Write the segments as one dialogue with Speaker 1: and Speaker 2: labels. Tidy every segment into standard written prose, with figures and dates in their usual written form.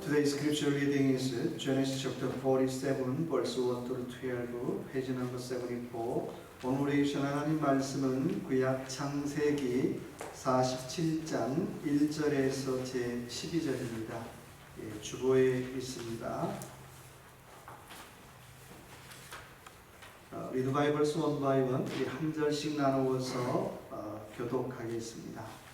Speaker 1: Today's scripture reading is Genesis chapter 47, verse 1 to 12, page number 74. 오늘의 하나님 말씀은 구약 창세기 47장 1절에서 제 12절입니다. 주보에 있습니다. Read Bibles one by one. 우리 한 절씩 나누어서 교독하겠습니다.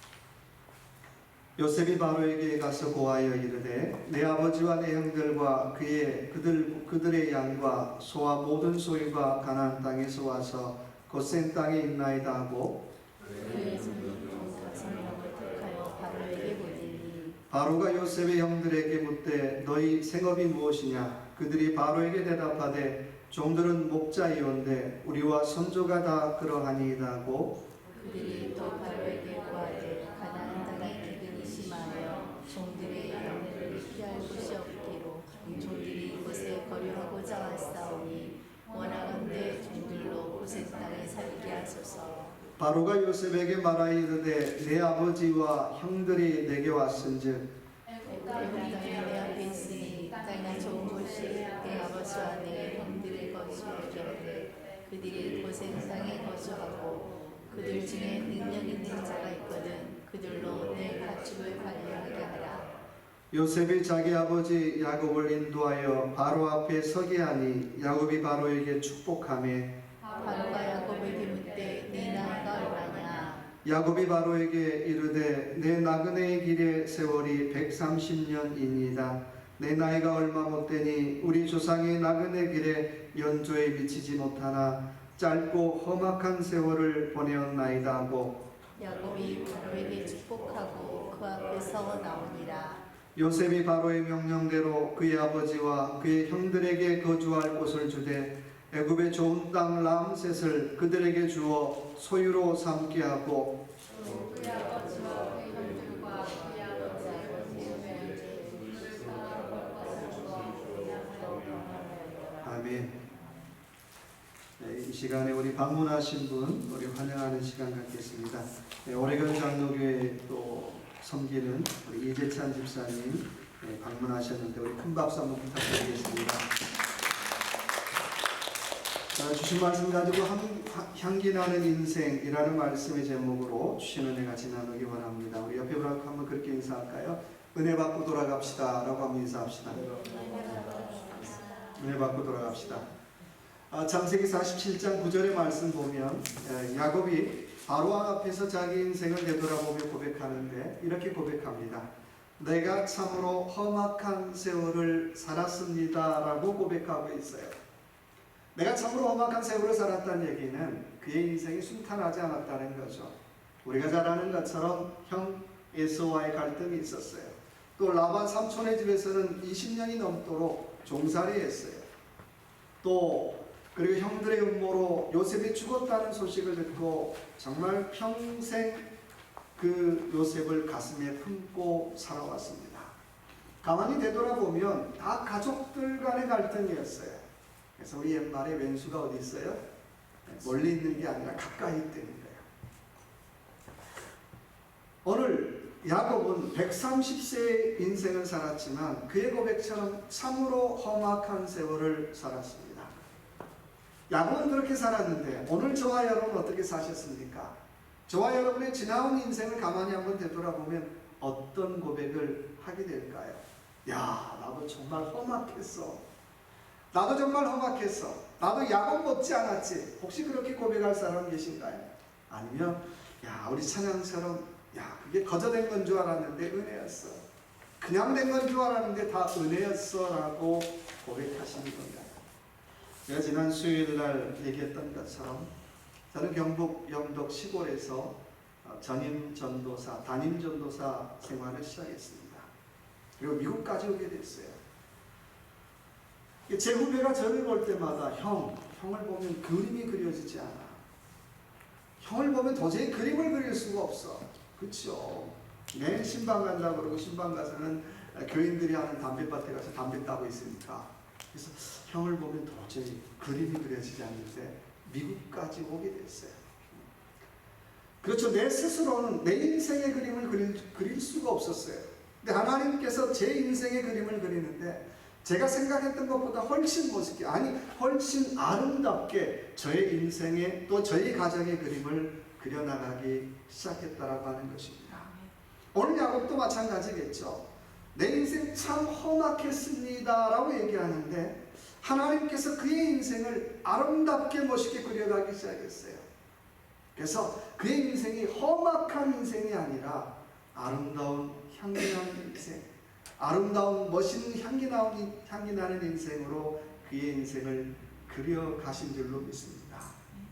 Speaker 1: 요셉이 바로에게 가서 고하여 이르되 내 아버지와 내 형들과 그들의 양과 소와 모든 소유가 가나안 땅에서 와서 고센 땅에 있나이다 하고 바로가 요셉의 형들에게 묻되 너희 생업이 무엇이냐? 그들이 바로에게 대답하되 종들은 목자이온데 우리와 선조가 다 그러하니이다 하고
Speaker 2: 그들이 또 바로에게 고하되 가나안 땅에 기근이 심하여 종들의 양들을 피할 곳이 없기로 종들이 이곳에 거류하고자 왔사오니 원하건대 종들로 고센 땅에 살게 하소서.
Speaker 1: 바로가 요셉에게 말하이르되 내 아버지와 형들이 내게 왔은즉
Speaker 2: 애굽 땅이 내 앞에 있으니 땅이 좋은 곳이 내 아버지와 내 형들의 거주하겠는데 그들이 고센 땅에 거주하고 그들 중에 능력 있는 자가 있거든 그들로 내 가축을 관리하게 하라.
Speaker 1: 요셉이 자기 아버지 야곱을 인도하여 바로 앞에 서게 하니 야곱이 바로에게 축복하며
Speaker 2: 바로가 야곱에게 묻되 네 나이가 얼마냐?
Speaker 1: 야곱이 바로에게 이르되 내 나그네의 길의 세월이 130년이니이다. 내 나이가 얼마 못되니 우리 조상의 나그네 길에 연조에 미치지 못하나 짧고 험악한 세월을 보내었나이다 하고
Speaker 2: 야곱이 바로에게 축복하고 그 앞에서 나오니라.
Speaker 1: 요셉이 바로의 명령대로 그의 아버지와 그의 형들에게 거주할 곳을 주되 애굽의 좋은 땅 람셋을 그들에게 주어 소유로 삼게 하고
Speaker 2: 그의 아버지와 그의 형들과 그의
Speaker 1: 아멘. 네, 이 시간에 우리 방문하신 분 우리 환영하는 시간 갖겠습니다. 네, 오레곤 장로교회 또 섬기는 우리 이재찬 집사님 방문하셨는데 우리 큰 박수 한번 부탁드리겠습니다. 주신 말씀 가지고 향기나는 인생이라는 말씀의 제목으로 주신 은혜가 지나누기 원합니다. 우리 옆에 분하고 한번 그렇게 인사할까요? 은혜 받고 돌아갑시다 라고 한번 인사합시다. 은혜 받고 돌아갑시다. 창세기 47장 9절의 말씀 보면 야곱이 바로왕 앞에서 자기 인생을 되돌아보며 고백하는데 이렇게 고백합니다. 내가 참으로 험악한 세월을 살았습니다 라고 고백하고 있어요. 내가 참으로 험악한 세월을 살았다는 얘기는 그의 인생이 순탄하지 않았다는 거죠. 우리가 잘 아는 것처럼 형 에서와의 갈등이 있었어요. 또 라반 삼촌의 집에서는 20년이 넘도록 종살이했어요. 또 그리고 형들의 음모로 요셉이 죽었다는 소식을 듣고 정말 평생 그 요셉을 가슴에 품고 살아왔습니다. 가만히 되돌아보면 다 가족들 간의 갈등이었어요. 그래서 우리 옛말에 왼수가 어디 있어요? 멀리 있는 게 아니라 가까이 있다는 거예요. 오늘 야곱은 130세의 인생을 살았지만 그의 고백처럼 참으로 험악한 세월을 살았습니다. 야곱은 그렇게 살았는데 오늘 저와 여러분 어떻게 사셨습니까? 저와 여러분의 지나온 인생을 가만히 한번 되돌아보면 어떤 고백을 하게 될까요? 야, 나도 정말 험악했어. 나도 정말 험악했어. 나도 야곱 못지 않았지. 혹시 그렇게 고백할 사람 계신가요? 아니면 야, 우리 찬양처럼 야, 그게 거저된 건 줄 알았는데 은혜였어. 그냥 된 건 줄 알았는데 다 은혜였어 라고 고백하시는 건가요? 제가 지난 수요일 날 얘기했던 것처럼 저는 경북 영덕 시골에서 담임 전도사 생활을 시작했습니다. 그리고 미국까지 오게 됐어요. 제 후배가 저를 볼 때마다 형을 보면 그림이 그려지지 않아. 형을 보면 도저히 그림을 그릴 수가 없어. 그렇죠? 매일 신방 간다고 그러고 신방 가서는 교인들이 하는 담배밭에 가서 담배 따고 있으니까 그래서 형을 보면 도저히 그림이 그려지지 않는데 미국까지 오게 됐어요. 그렇죠. 내 스스로는 내 인생의 그림을 그릴 수가 없었어요. 근데 하나님께서 제 인생의 그림을 그리는데 제가 생각했던 것보다 훨씬 멋있게, 아니 훨씬 아름답게 저의 인생의 또 저희 가정의 그림을 그려나가기 시작했다라고 하는 것입니다. 오늘 야곱도 마찬가지겠죠. 내 인생 참 험악했습니다 라고 얘기하는데 하나님께서 그의 인생을 아름답게 멋있게 그려가기 시작했어요. 그래서 그의 인생이 험악한 인생이 아니라 아름다운 향기 나는 인생, 아름다운 멋있는 향기 나는 인생으로 그의 인생을 그려가신 줄로 믿습니다.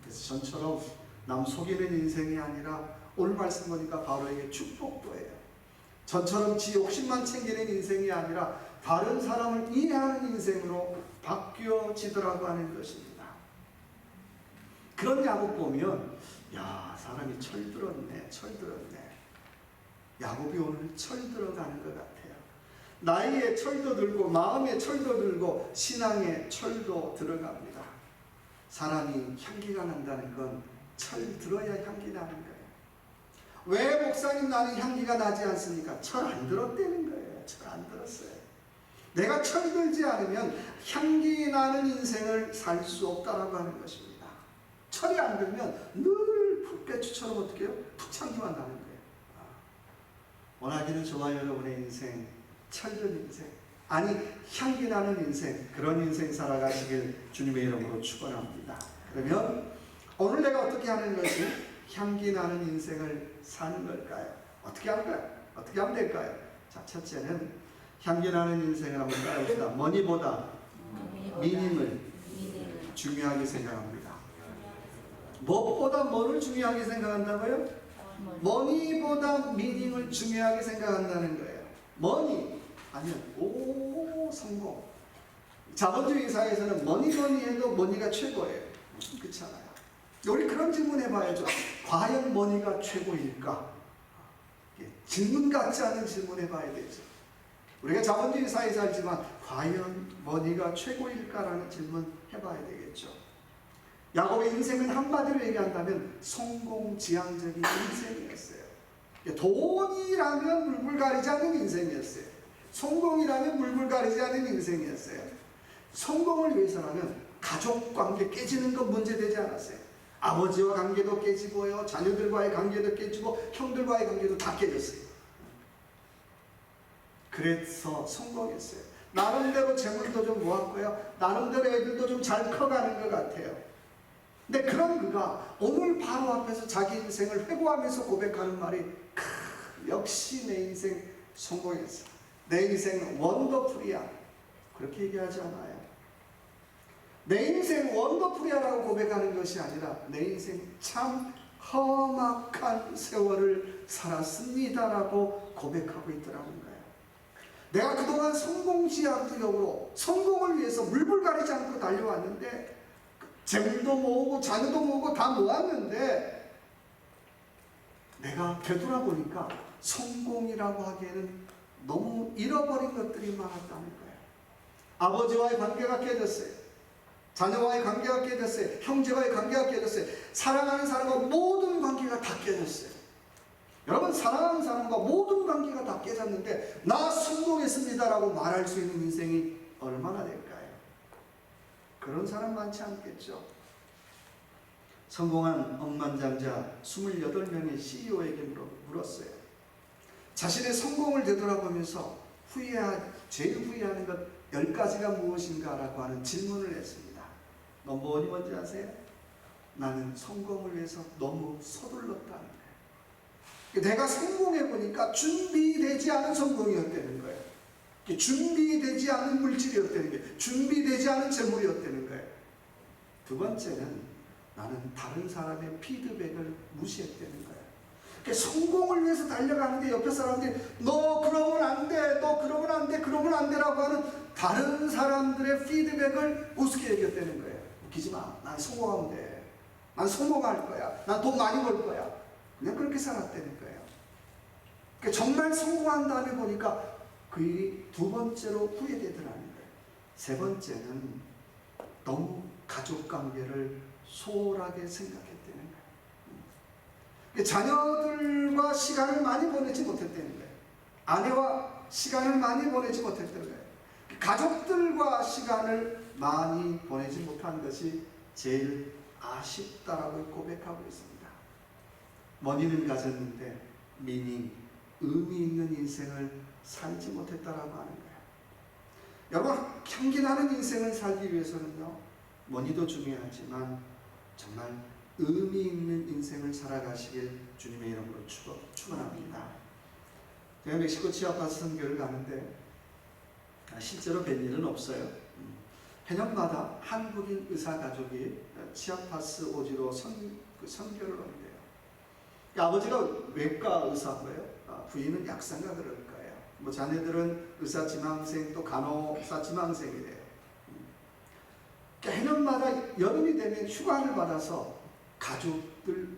Speaker 1: 그래서 전처럼 남 속이는 인생이 아니라 오늘 말씀 보니까 바로에게 축복도예요. 전처럼 지 욕심만 챙기는 인생이 아니라 다른 사람을 이해하는 인생으로 바뀌어지더라고 하는 것입니다. 그런 야곱 보면 야, 사람이 철들었네. 야곱이 오늘 철들어가는 것 같아요. 나이에 철도 들고 마음에 철도 들고 신앙에 철도 들어갑니다. 사람이 향기가 난다는 건 철들어야 향기 나는 거예요. 왜 목사님 나는 향기가 나지 않습니까? 철 안 들었다는 거예요. 철 안 들었어요. 내가 철들지 않으면 향기 나는 인생을 살 수 없다라고 하는 것입니다. 철이 안 들면 늘 풋배추처럼 어떻게 해요? 푹창기만 나는 거예요. 원하기는 좋아요. 여러분의 인생 철든 인생, 아니 향기 나는 인생, 그런 인생 살아가시길 주님의 이름으로 축원합니다. 그러면 오늘 내가 어떻게 하는 것이 향기 나는 인생을 사는 걸까요? 어떻게 하면 될까요? 자, 첫째는 향기 나는 인생을 한번 따라봅시다. 머니보다 미닝을 중요하게 생각합니다. 무엇보다 뭐를 중요하게 생각한다고요? 머니보다 미닝을 중요하게 생각한다는 거예요. 머니 아니면 성공. 자본주의 사회에서는 머니 해도 머니가 최고예요. 그렇잖아요. 우리 그런 질문 해봐야죠. 과연 머니가 최고일까? 질문 같지 않은 질문 해봐야 되죠. 우리가 자본주의 사회에 살지만 과연 머니가 최고일까라는 질문 해봐야 되겠죠. 야곱의 인생은 한마디로 얘기한다면 성공지향적인 인생이었어요. 돈이라면 물불 가리지 않는 인생이었어요. 성공이라면 물불 가리지 않는 인생이었어요. 성공을 위해서라면 가족관계 깨지는 건 문제되지 않았어요. 아버지와 관계도 깨지고요, 자녀들과의 관계도 깨지고 형들과의 관계도 다 깨졌어요. 그래서 성공했어요. 나름대로 재물도 좀 모았고요, 나름대로 애들도 좀 잘 커가는 것 같아요. 근데 그런 그가 오늘 바로 앞에서 자기 인생을 회고하면서 고백하는 말이 역시 내 인생 성공했어. 내 인생 원더풀이야. 그렇게 얘기하지 않아요. 내 인생 원더풀이야라고 고백하는 것이 아니라 내 인생 참 험악한 세월을 살았습니다라고 고백하고 있더라는 거예요. 내가 그동안 성공지향적으로 성공을 위해서 물불 가리지 않고 달려왔는데 재물도 모으고 자녀도 모으고 다 모았는데 내가 되돌아보니까 성공이라고 하기에는 너무 잃어버린 것들이 많았다는 거예요. 아버지와의 관계가 깨졌어요. 자녀와의 관계가 깨졌어요. 형제와의 관계가 깨졌어요. 사랑하는 사람과 모든 관계가 다 깨졌어요. 여러분, 사랑하는 사람과 모든 관계가 다 깨졌는데 나 성공했습니다라고 말할 수 있는 인생이 얼마나 될까요? 그런 사람 많지 않겠죠. 성공한 억만장자 28명의 CEO에게 물었어요. 자신의 성공을 되돌아보면서 제일 후회하는 것 10가지가 무엇인가라고 하는 질문을 했습니다. 넘버원이 뭔지 아세요? 나는 성공을 위해서 너무 서둘렀다는 거예요. 내가 성공해보니까 준비되지 않은 성공이었다는 거예요. 준비되지 않은 물질이었다는 거예요. 준비되지 않은 재물이었다는 거예요. 두 번째는 나는 다른 사람의 피드백을 무시했다는 거예요. 성공을 위해서 달려가는데 옆에 사람들이 너 그러면 안 돼, 너 그러면 안 돼, 그러면 안 돼라고 하는 다른 사람들의 피드백을 우습게 얘기했다는 거예요. 웃기지 마. 난 성공하면 돼. 난 성공할 거야. 난 돈 많이 벌 거야. 그냥 그렇게 살았다는 거예요. 정말 성공한 다음에 보니까 그 일이 두 번째로 후회되더라는 거예요. 세 번째는 너무 가족관계를 소홀하게 생각했다는 거예요. 자녀들과 시간을 많이 보내지 못했다는 거예요. 아내와 시간을 많이 보내지 못했던 거예요. 가족들과 시간을 많이 보내지 못한 것이 제일 아쉽다라고 고백하고 있습니다. 머니는 가졌는데 의미 있는 인생을 살지 못했다라고 하는 거예요. 여러분, 향기나는 인생을 살기 위해서는요, 머니도 중요하지만 정말 의미 있는 인생을 살아가시길 주님의 이름으로 축원합니다. 제가 멕시코 치아파스 선교를 가는데 실제로 뵌 일은 없어요. 해년마다 한국인 의사 가족이 치아파스 오지로 선교를 온대요. 아버지가 외과 의사고요. 부인은 약사인가 그럴 거예요. 뭐 자녀들은 의사 지망생 또 간호사 지망생이래요. 해년마다 여름이 되면 휴가를 받아서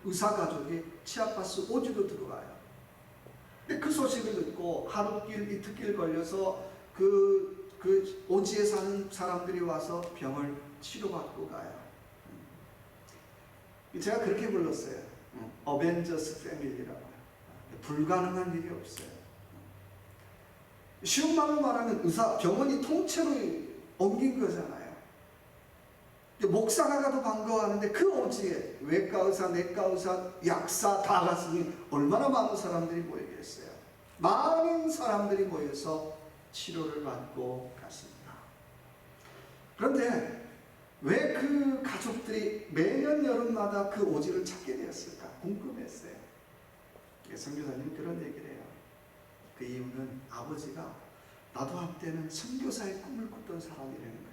Speaker 1: 의사 가족이 치아파스 오지로 들어와요. 근데 그 소식을 듣고 하루길 이틀길 걸려서 그 오지에 사는 사람들이 와서 병을 치료받고 가요. 제가 그렇게 불렀어요. 어벤져스 패밀리라고. 불가능한 일이 없어요. 쉬운 말로 말하면 병원이 통째로 옮긴 거잖아요. 목사가 가도 반가워하는데 그 오지에 외과 의사, 내과 의사, 약사 다 갔으니 얼마나 많은 사람들이 모이겠어요. 많은 사람들이 모여서 치료를 받고 갔습니다. 그런데 왜 그 가족들이 매년 여름마다 그 오지를 찾게 되었을까 궁금했어요. 선교사님이 그런 얘기를 해요. 그 이유는 아버지가 나도 한때는 선교사의 꿈을 꿨던 사람이라는 거예요.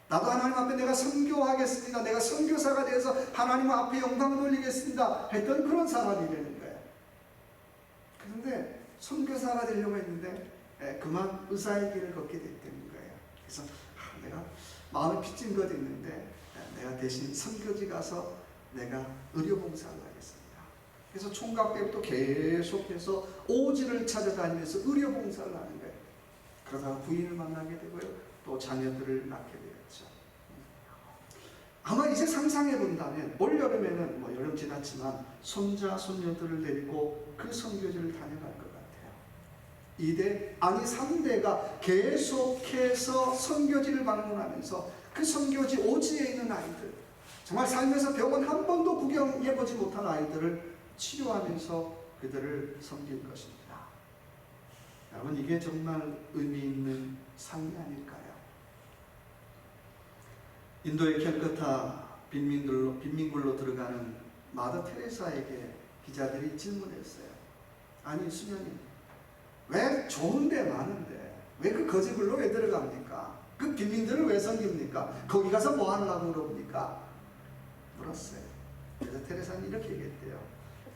Speaker 1: 나도 하나님 앞에 내가 선교하겠습니다. 내가 선교사가 되어서 하나님 앞에 영광 돌리겠습니다. 했던 그런 사람이라는 거예요. 그런데 선교사가 되려고 했는데 그만 의사의 길을 걷게 됐다는 거예요. 그래서 내가 마음에 빚진 것 있는데 내가 대신 선교지 가서 내가 의료봉사를 하겠습니다. 그래서 총각 때부터 계속해서 오지를 찾아다니면서 의료봉사를 하는 거예요. 그러다가 부인을 만나게 되고요. 또 자녀들을 낳게 되었죠. 아마 이제 상상해 본다면 올여름에는 여름 지났지만 손자 손녀들을 데리고 그 선교지를 다녀갈 것 같아요. 2대 아니 3대가 계속해서 선교지를 방문하면서 그 선교지 오지에 있는 아이들, 정말 살면서 병원 한 번도 구경해보지 못한 아이들을 치료하면서 그들을 섬길 것입니다. 여러분, 이게 정말 의미 있는 삶이 아닐까요? 인도의 캘커타 빈민굴로 들어가는 마더 테레사에게 기자들이 질문했어요. 아니 수녀님, 왜 좋은 데 많은데 왜 그 거지굴로 왜 들어갑니까? 그 빈민들을 왜 섬깁니까? 거기 가서 뭐 하려고 물어보니까 물었어요. 그래서 테레사는 이렇게 얘기했대요.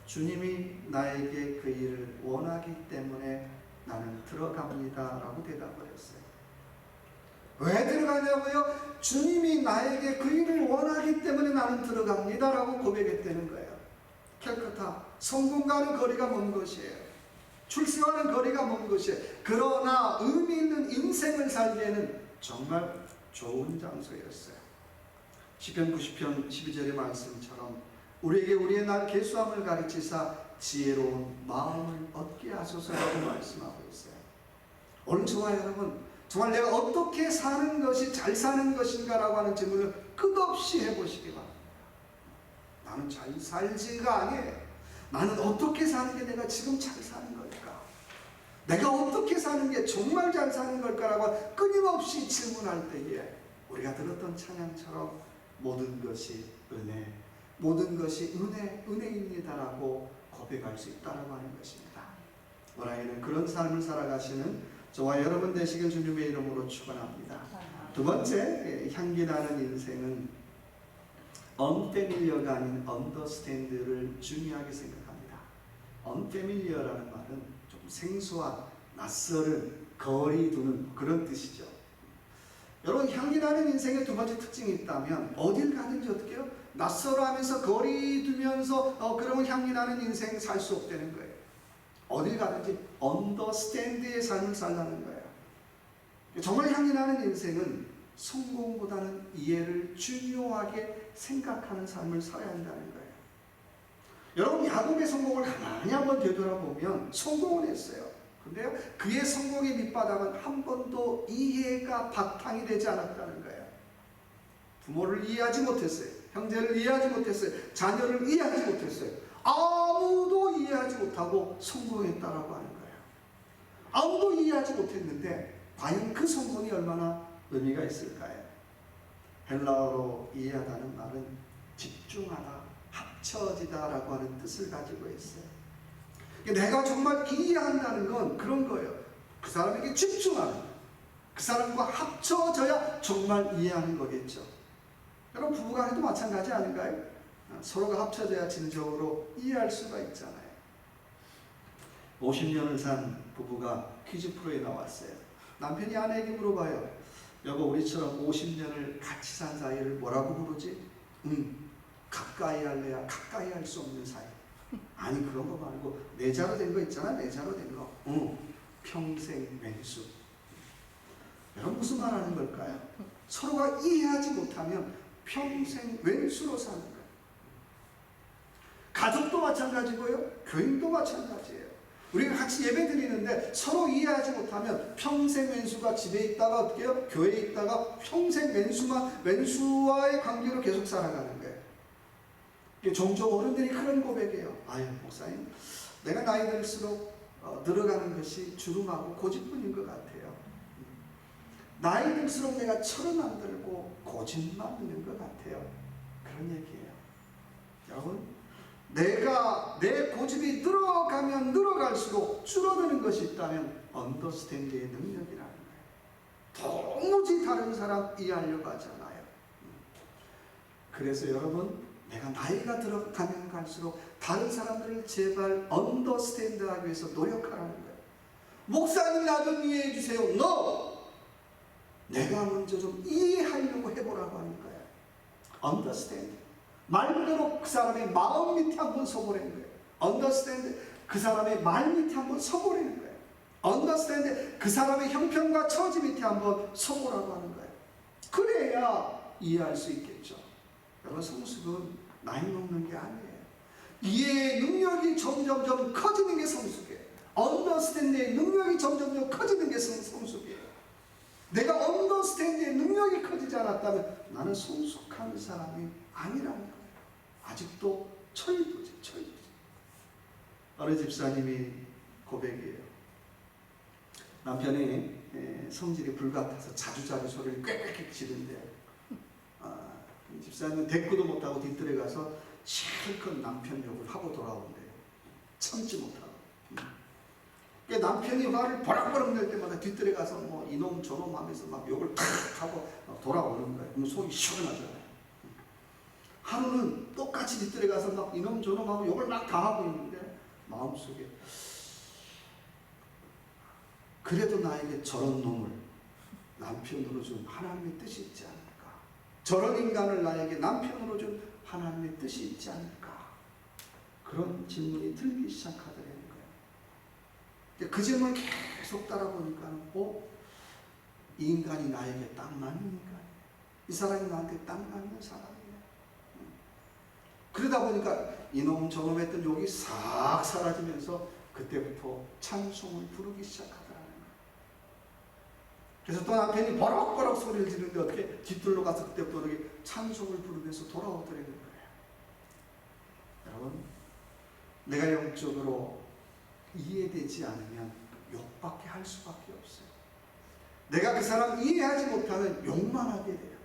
Speaker 1: 주님이 나에게 그 일을 원하기 때문에 나는 들어갑니다 라고 대답을 했어요. 왜 들어가냐고요? 주님이 나에게 그 일을 원하기 때문에 나는 들어갑니다 라고 고백했다는 거예요. 캘커타, 성공과는 거리가 먼 것이에요. 출세와는 거리가 먼 것이에요. 그러나 의미 있는 인생을 살기에는 정말 좋은 장소였어요. 시편 90편 12절의 말씀처럼 우리에게 우리의 날 계수함을 가르치사 지혜로운 마음을 얻게 하소서라고 말씀하고 있어요. 오늘 저와 여러분, 정말 내가 어떻게 사는 것이 잘 사는 것인가 라고 하는 질문을 끝없이 해보시기 바랍니다. 나는 잘 살지가 아니에요. 나는 어떻게 사는 게 내가 지금 잘 사는 걸까? 내가 어떻게 사는 게 정말 잘 사는 걸까라고 끊임없이 질문할 때에 우리가 들었던 찬양처럼 모든 것이 은혜, 모든 것이 은혜입니다라고 고백할 수 있다라고 하는 것입니다. 오라이는 그런 삶을 살아가시는 저와 여러분 되시길 주님의 이름으로 축원합니다. 두 번째, 향기나는 인생은 unfamiliar가 아닌 understand를 중요하게 생각합니다. unfamiliar라는 말은 좀 생소한, 낯설은, 거리 두는 그런 뜻이죠. 여러분, 향기나는 인생의 두 번째 특징이 있다면 어딜 가든지 어떻게 해요? 낯설어하면서 거리 두면서 그러면 향기나는 인생 살 수 없다는 거예요. 어딜 가든지 understand의 삶을 살라는 거예요. 정말 향기나는 인생은 성공보다는 이해를 중요하게 생각하는 삶을 살아야 한다는 거예요. 여러분, 야곱의 성공을 가만히 한번 되돌아보면 성공을 했어요. 근데요, 그의 성공의 밑바닥은 한 번도 이해가 바탕이 되지 않았다는 거예요. 부모를 이해하지 못했어요. 형제를 이해하지 못했어요. 자녀를 이해하지 못했어요. 아무도 이해하지 못하고 성공했다라고 하는 거예요. 아무도 이해하지 못했는데 과연 그 성공이 얼마나 의미가 있을까요? 헬라어로 이해하다는 말은 집중하다, 합쳐지다라고 하는 뜻을 가지고 있어요. 내가 정말 이해한다는 건 그런 거예요. 그 사람에게 집중하는 거예요. 그 사람과 합쳐져야 정말 이해하는 거겠죠. 여러분, 부부간에도 마찬가지 아닌가요? 서로가 합쳐져야 진정으로 이해할 수가 있잖아요. 50년을 산 부부가 퀴즈 프로에 나왔어요. 남편이 아내에게 물어봐요. 여보, 우리처럼 50년을 같이 산 사이를 뭐라고 부르지? 가까이 할래야 가까이 할 수 없는 사이. 아니, 그런 거 말고 내자로 된 거 있잖아. 내자로 된 거. 평생 맹수. 여러분, 무슨 말 하는 걸까요? 서로가 이해하지 못하면 평생 왼수로 사는 거예요. 가족도 마찬가지고요. 교인도 마찬가지예요. 우리가 같이 예배 드리는데 서로 이해하지 못하면 평생 왼수가 집에 있다가 어떻게 해요? 교회에 있다가 평생 왼수와의 관계로 계속 살아가는 거예요. 종종 어른들이 그런 고백이에요. 아유, 목사님, 내가 나이 들수록 늘어가는 것이 주름하고 고집뿐인 것 같아요. 나이 들수록 내가 철은 안 들고 고집만 드는 것 같아요. 그런 얘기예요. 여러분, 내 고집이 늘어가면 늘어갈수록 줄어드는 것이 있다면 언더스탠드의 능력이라는 거예요. 도무지 다른 사람 이해하려고 하지 않아요. 그래서 여러분, 내가 나이가 들어가면 갈수록 다른 사람들을 제발 언더스탠드하기 위해서 노력하라는 거예요. 목사님, 나 좀 이해해 주세요. No! 내가 먼저 좀 이해하려고 해보라고 하는 거예요. 언더스탠드. 말 그대로 그 사람의 마음 밑에 한번 서보라는 거예요. 언더스탠드. 그 사람의 말 밑에 한번 서보라는 거예요. 언더스탠드. 그 사람의 형편과 처지 밑에 한번 서보라고 하는 거예요. 그래야 이해할 수 있겠죠. 여러분, 성숙은 나이 먹는 게 아니에요. 이해의 능력이 점점점 커지는 게 성숙이에요. 언더스탠드의 능력이 점점점 커지는 게 성숙이에요. 내가 언더스탠드의 능력이 커지지 않았다면 나는 성숙한 사람이 아니라는 거예요. 아직도 철부지. 어느 집사님이 고백이에요. 남편이 성질이 불같아서 자주 소리를 꽥꽥 지른대요. 집사님은 대꾸도 못하고 뒤뜰에 가서 실컷 남편 욕을 하고 돌아온대요. 참지 못하고. 남편이 화를 버럭버럭 낼 때마다 뒤뜰에 가서 뭐 이놈 저놈 하면서 막 욕을 탁 하고 돌아오는 거예요. 그럼 속이 시원하잖아요. 하루는 똑같이 뒤뜰에 가서 막 이놈 저놈 하고 욕을 막 다 하고 있는데 마음속에 그래도 나에게 저런 놈을 남편으로 준 하나님의 뜻이 있지 않을까? 저런 인간을 나에게 남편으로 준 하나님의 뜻이 있지 않을까? 그런 질문이 들기 시작하더라는 거예요. 그 질문을 계속 따라보니까 이 인간이 나에게 딱 맞는 인간이에요. 이 사람이 나한테 딱 맞는 사람이에요. 그러다 보니까 이놈 저놈 했던 욕이 싹 사라지면서 그때부터 찬송을 부르기 시작하더라는 거예요. 그래서 또 남편이 버럭버럭 소리를 지르는데 어떻게 뒤뜰로 가서 그때부터 이렇게 찬송을 부르면서 돌아오더라는 거예요. 여러분, 내가 영적으로 이해되지 않으면 욕밖에 할 수밖에 없어요. 내가 그 사람 이해하지 못하면 욕만 하게 돼요.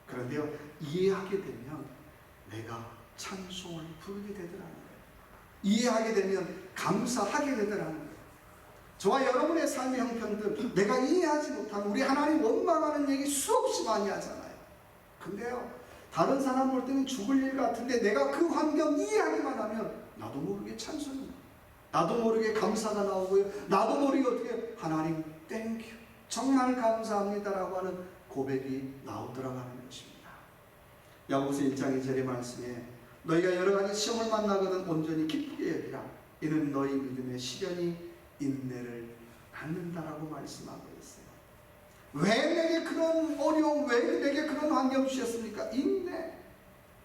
Speaker 1: 그런데요, 이해하게 되면 내가 찬송을 부르게 되더라는 거예요. 이해하게 되면 감사하게 되더라는 거예요. 저와 여러분의 삶의 형편들, 내가 이해하지 못하면 우리 하나님 원망하는 얘기 수없이 많이 하잖아요. 근데요, 다른 사람 볼 때는 죽을 일 같은데 내가 그 환경 이해하기만 하면 나도 모르게 찬송이 나요. 나도 모르게 감사가 나오고요. 나도 모르게 어떻게 하나님 땡큐 정말 감사합니다라고 하는 고백이 나오더라고 하는 것입니다. 야고보서 1장 2절의 말씀에 너희가 여러 가지 시험을 만나거든 온전히 기쁘게 여기라. 이는 너희 믿음의 시련이 인내를 낳는다라고 말씀하고 있어요. 왜 내게 그런 어려움, 왜 내게 그런 환경 주셨습니까? 인내.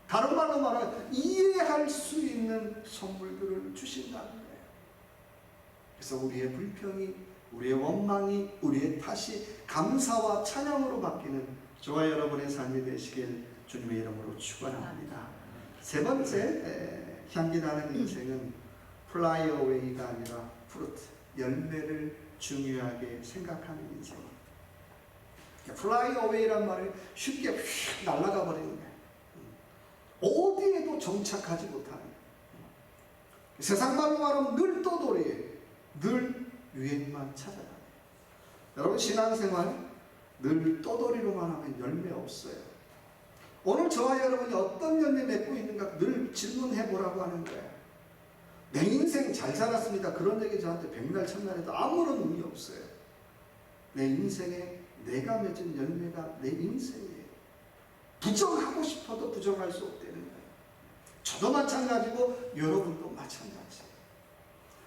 Speaker 1: 다른 말로 말하면 이해할 수 있는 선물들을 주신다는 거예요. 그래서 우리의 불평이, 우리의 원망이, 우리의 탓이 감사와 찬양으로 바뀌는 저와 여러분의 삶이 되시길 주님의 이름으로 축원합니다. 세 번째 향기 나는 인생은 fly away가 아니라 fruit, 열매를 중요하게 생각하는 인생입니다. fly away란 말을 쉽게 휙 날아가 버리는 거예요. 어디에도 정착하지 못하는 거예요. 세상 말로 말하면 늘 떠돌이, 늘 유행만 찾아가요. 여러분 신앙생활 늘 떠돌이로만 하면 열매 없어요. 오늘 저와 여러분이 어떤 열매 맺고 있는가 늘 질문해 보라고 하는 거예요. 내 인생 잘 살았습니다. 그런 얘기 저한테 백날 천날해도 아무런 의미 없어요. 내 인생에 내가 맺은 열매가 내 인생이에요. 부정하고 싶어도 부정할 수 없다는 거예요. 저도 마찬가지고 여러분도 마찬가지예요.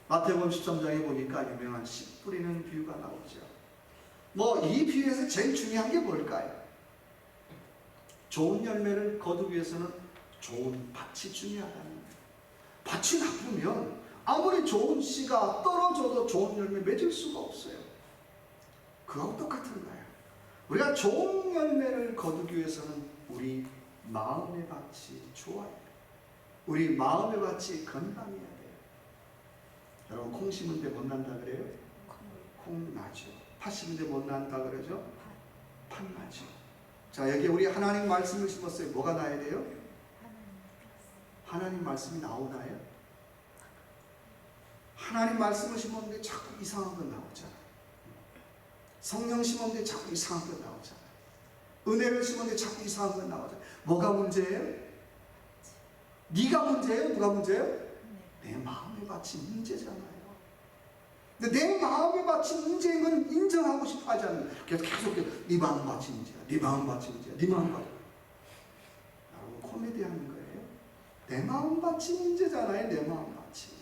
Speaker 1: 마태복음 13장에 보니까 유명한 씨 뿌리는 비유가 나오죠. 뭐 이 비유에서 제일 중요한 게 뭘까요? 좋은 열매를 거두기 위해서는 좋은 밭이 중요하다는 거예요. 밭이 나쁘면 아무리 좋은 씨가 떨어져도 좋은 열매 맺을 수가 없어요. 그거하고 똑같은 거예요. 우리가 좋은 열매를 거두기 위해서는 우리 마음의 밭이 좋아야 돼요. 우리 마음의 밭이 건강해야 돼요. 여러분 콩 심은데 못 난다 그래요? 콩 나죠. 팥 심은데 못 난다 그러죠? 팥 나죠. 자 여기 우리 하나님 말씀을 심었어요. 뭐가 나야 돼요? 하나님 말씀이 나오나요? 하나님 말씀을 심었는데 자꾸 이상한 거 나오잖아요. 성령 심었는데 자꾸 이상한 거 나오잖아요. 은혜를 심었는데 자꾸 이상한 거 나오잖아요. 뭐가 문제예요? 네가 문제예요? 누가 문제예요? 내 마음의 밭이 문제잖아요. 근데 내 마음의 밭이 문제인 건 인정하고 싶어 하잖아요. 그래서 계속 네 마음 밭이 문제야. 네 마음 밭이 문제야. 네 마음 밭. 여러분 코미디 하는 거예요. 내 마음 밭이 문제잖아요. 내 마음 밭이.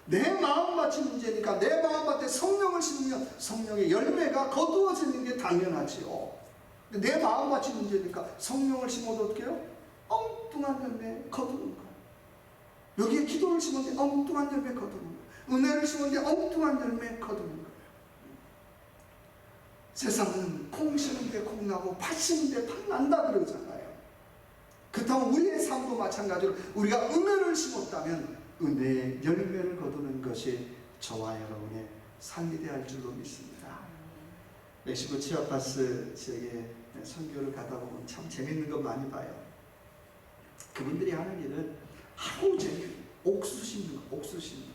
Speaker 1: 내 마음 밭이 문제니까 내 마음 밭에 성령을 심으면 성령의 열매가 거두어지는 게 당연하지요. 근데 내 마음 밭이 문제니까 성령을 심어도 어떻게 해요? 엉뚱한 열매 거두는 거예요. 여기에 기도를 심었는데 엉뚱한 열매 거두는 거예요. 은혜를 심었는데 엉뚱한 열매 거두는 거예요. 세상은 콩 심은데 콩 나고 팥 심은데 팥 난다 그러잖아요. 그렇다면 우리의 삶도 마찬가지로 우리가 은혜를 심었다면 은혜의 열매를 거두는 것이 저와 여러분의 삶이 되어야 할 줄로 믿습니다. 멕시코 치아파스 지역에 선교를 가다 보면 참 재밌는 거 많이 봐요. 그분들이 하는 일은 하루 종일 옥수수 심는 거, 옥수수 심는 거.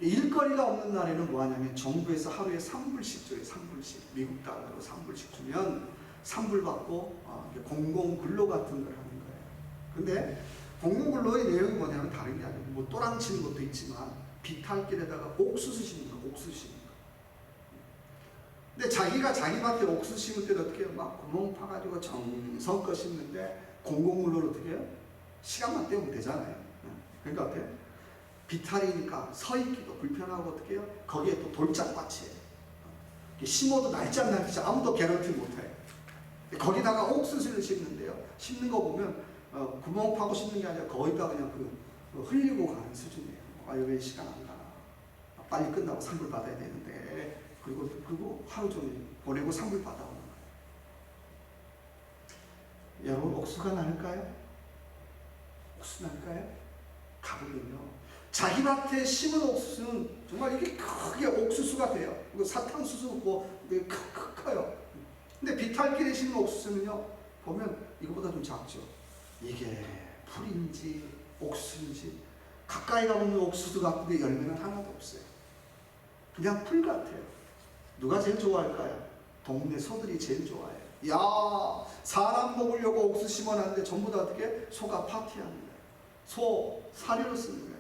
Speaker 1: 일거리가 없는 날에는 뭐 하냐면 정부에서 하루에 3불씩 줘요. 3불씩. 미국 달러로 3불씩 주면 3불 받고 공공근로 같은 걸 하는 거예요. 근데 공공근로의 내용이 뭐냐면 다른 게 아니고 뭐 또랑 치는 것도 있지만 비탈길에다가 옥수수 심는 거, 옥수수 심는 거. 근데 자기가 자기 밭에 옥수수 심을 때도 어떻게 해요? 막 구멍 파가지고 정성껏 심는데 공공근로를 어떻게 해요? 시간만 때우면 되잖아요. 그러니까 어때요? 비탈이니까 서 있기도 불편하고 어떻게 해요? 거기에 또 돌짝밭이에요. 심어도 날짝날짝 아무도 개런티 못해요. 거기다가 옥수수를 심는데요. 심는 거 보면 구멍 파고 심는 게 아니라 거의 다 그냥 흘리고 가는 수준이에요. 아유 왜 시간 안 가나. 빨리 끝나고 상불 받아야 되는데 그리고 하루 종일 보내고 상불 받아오는 거예요. 여러분 옥수수가 날까요? 옥수수 날까요? 가보면요. 자기 밭에 심은 옥수수는 정말 이게 크게 옥수수가 돼요. 이거 사탕수수 뭐 커요. 근데 비탈길에 심은 옥수수는요, 보면 이거보다 좀 작죠. 이게 풀인지 옥수수인지 가까이 가보면 옥수수 같은데 열매는 하나도 없어요. 그냥 풀 같아요. 누가 제일 좋아할까요? 동네 소들이 제일 좋아해요. 야, 사람 먹으려고 옥수수 심어놨는데 전부 다 어떻게 소가 파티하는 거예요. 소 사료로 쓰는 거예요.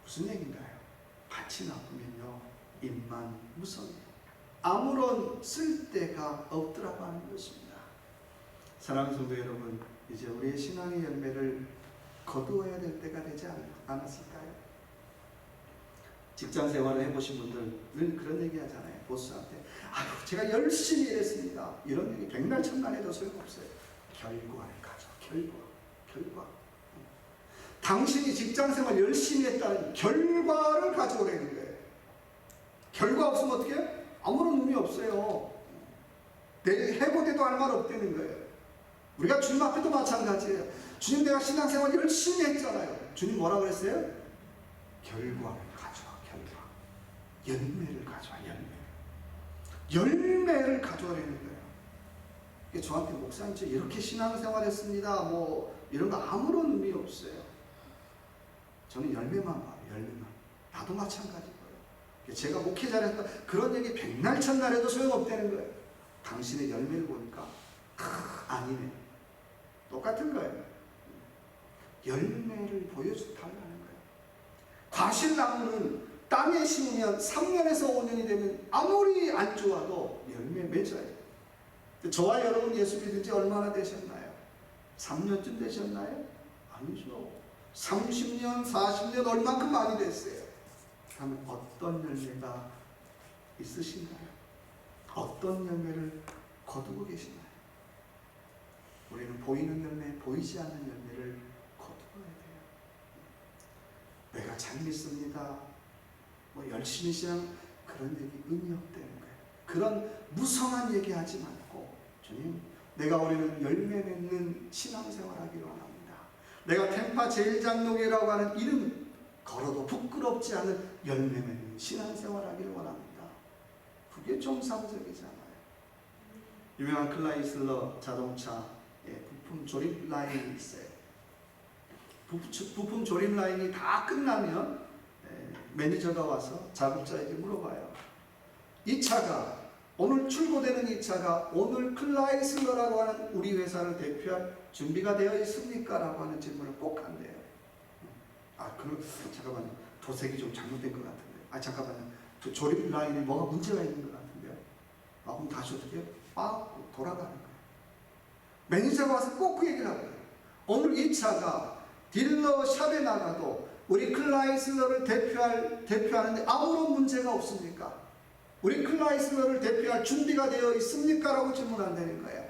Speaker 1: 무슨 얘기인가요? 밭이 나쁘면요 입만 무성해요. 아무런 쓸데가 없더라고 하는 것입니다. 사랑하는 성도 여러분, 이제 우리의 신앙의 열매를 거두어야 될 때가 되지 않았을까요? 직장 생활을 해보신 분들 늘 그런 얘기 하잖아요. 보스한테 아유 제가 열심히 일했습니다. 이런 얘기 백날 천날 해도 소용없어요. 결과를 가져. 결과. 당신이 직장생활 열심히 했다는 결과를 가져오라는 거예요. 결과 없으면 어떻게 해요? 아무런 의미 없어요. 내 해고돼도 할 말 없다는 거예요. 우리가 주님 앞에도 마찬가지예요. 주님, 내가 신앙생활 열심히 했잖아요. 주님 뭐라 그랬어요? 결과를 가져와. 결과. 열매를 가져와. 열매를 가져오라는 거예요. 이게 저한테 목사님 저 이렇게 신앙생활 했습니다 뭐 이런 거 아무런 의미 없어요. 저는 열매만 봐요. 열매만. 나도 마찬가지고요. 제가 목회자를 했다 그런 얘기 백날 천날 해도 소용없다는 거예요. 당신의 열매를 보니까 아니네. 똑같은 거예요. 열매를 보여달라는 거예요. 과실나무는 땅에 심으면 3년에서 5년이 되면 아무리 안 좋아도 열매 맺어요. 저와 여러분 예수 믿은 지 얼마나 되셨나요? 3년쯤 되셨나요? 아니죠. 30년, 40년 얼만큼 많이 됐어요. 그러면 어떤 열매가 있으신가요? 어떤 열매를 거두고 계시나요? 우리는 보이는 열매, 보이지 않는 열매를 거두어야 돼요. 내가 잘 믿습니다. 뭐 열심히 신앙 그런 얘기 의미 없다는 거예요. 그런 무성한 얘기 하지 말고 주님, 내가 올해는 열매 맺는 신앙생활하기를 원합니다. 내가 템파 제일장로교라고 하는 이름 걸어도 부끄럽지 않은 열매 맺는 신앙생활하기를 원합니다. 그게 정상적이잖아요. 유명한 클라이슬러 자동차 부품 조립 라인이 있어요. 부품 조립 라인이 다 끝나면 매니저가 와서 작업자에게 물어봐요. 이 차가 오늘 출고되는 이 차가 오늘 클라이슬러라고 하는 우리 회사를 대표할 준비가 되어 있습니까? 라고 하는 질문을 꼭 한대요. 그럼 잠깐만요. 도색이 좀 잘못된 것 같은데. 잠깐만요. 그 조립 라인에 뭐가 문제가 있는 것 같은데요. 그럼 다시 어떻게 해요? 돌아가는 거예요. 매니저가 와서 꼭 그 얘기를 하고요. 오늘 이 차가 딜러샵에 나가도 우리 클라이슬러를 대표하는데 아무런 문제가 없습니까? 우리 클라이슬러를 대표할 준비가 되어 있습니까? 라고 질문한다는 거예요.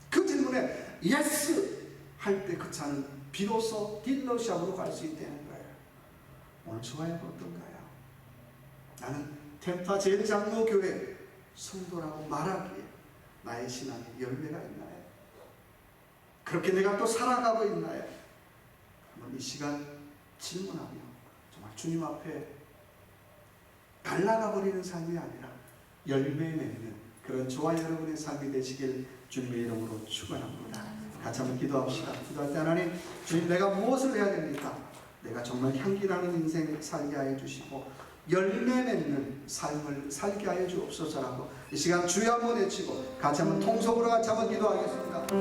Speaker 1: 그 질문에 예스! 할 때 그 차는 비로소 딜러샵으로 갈 수 있다는 거예요. 오늘 저와는 어떤가요? 나는 템파 제일장로교회 성도라고 말하기에 나의 신앙에 열매가 있나요? 그렇게 내가 또 살아가고 있나요? 한번 이 시간 질문하며 정말 주님 앞에 날아가 버리는 삶이 아니라 열매 맺는 그런 저와 여러분의 삶이 되시길 주님의 이름으로 축원합니다. 같이 한번 기도합시다. 기도할 때 하나님, 주님, 내가 무엇을 해야 됩니까? 내가 정말 향기나는 인생 살게 하여 주시고 열매 맺는 삶을 살게 하여 주옵소서라고 이 시간 주여 한번 외치고 같이 한번 통성으로 같이 한번 기도하겠습니다.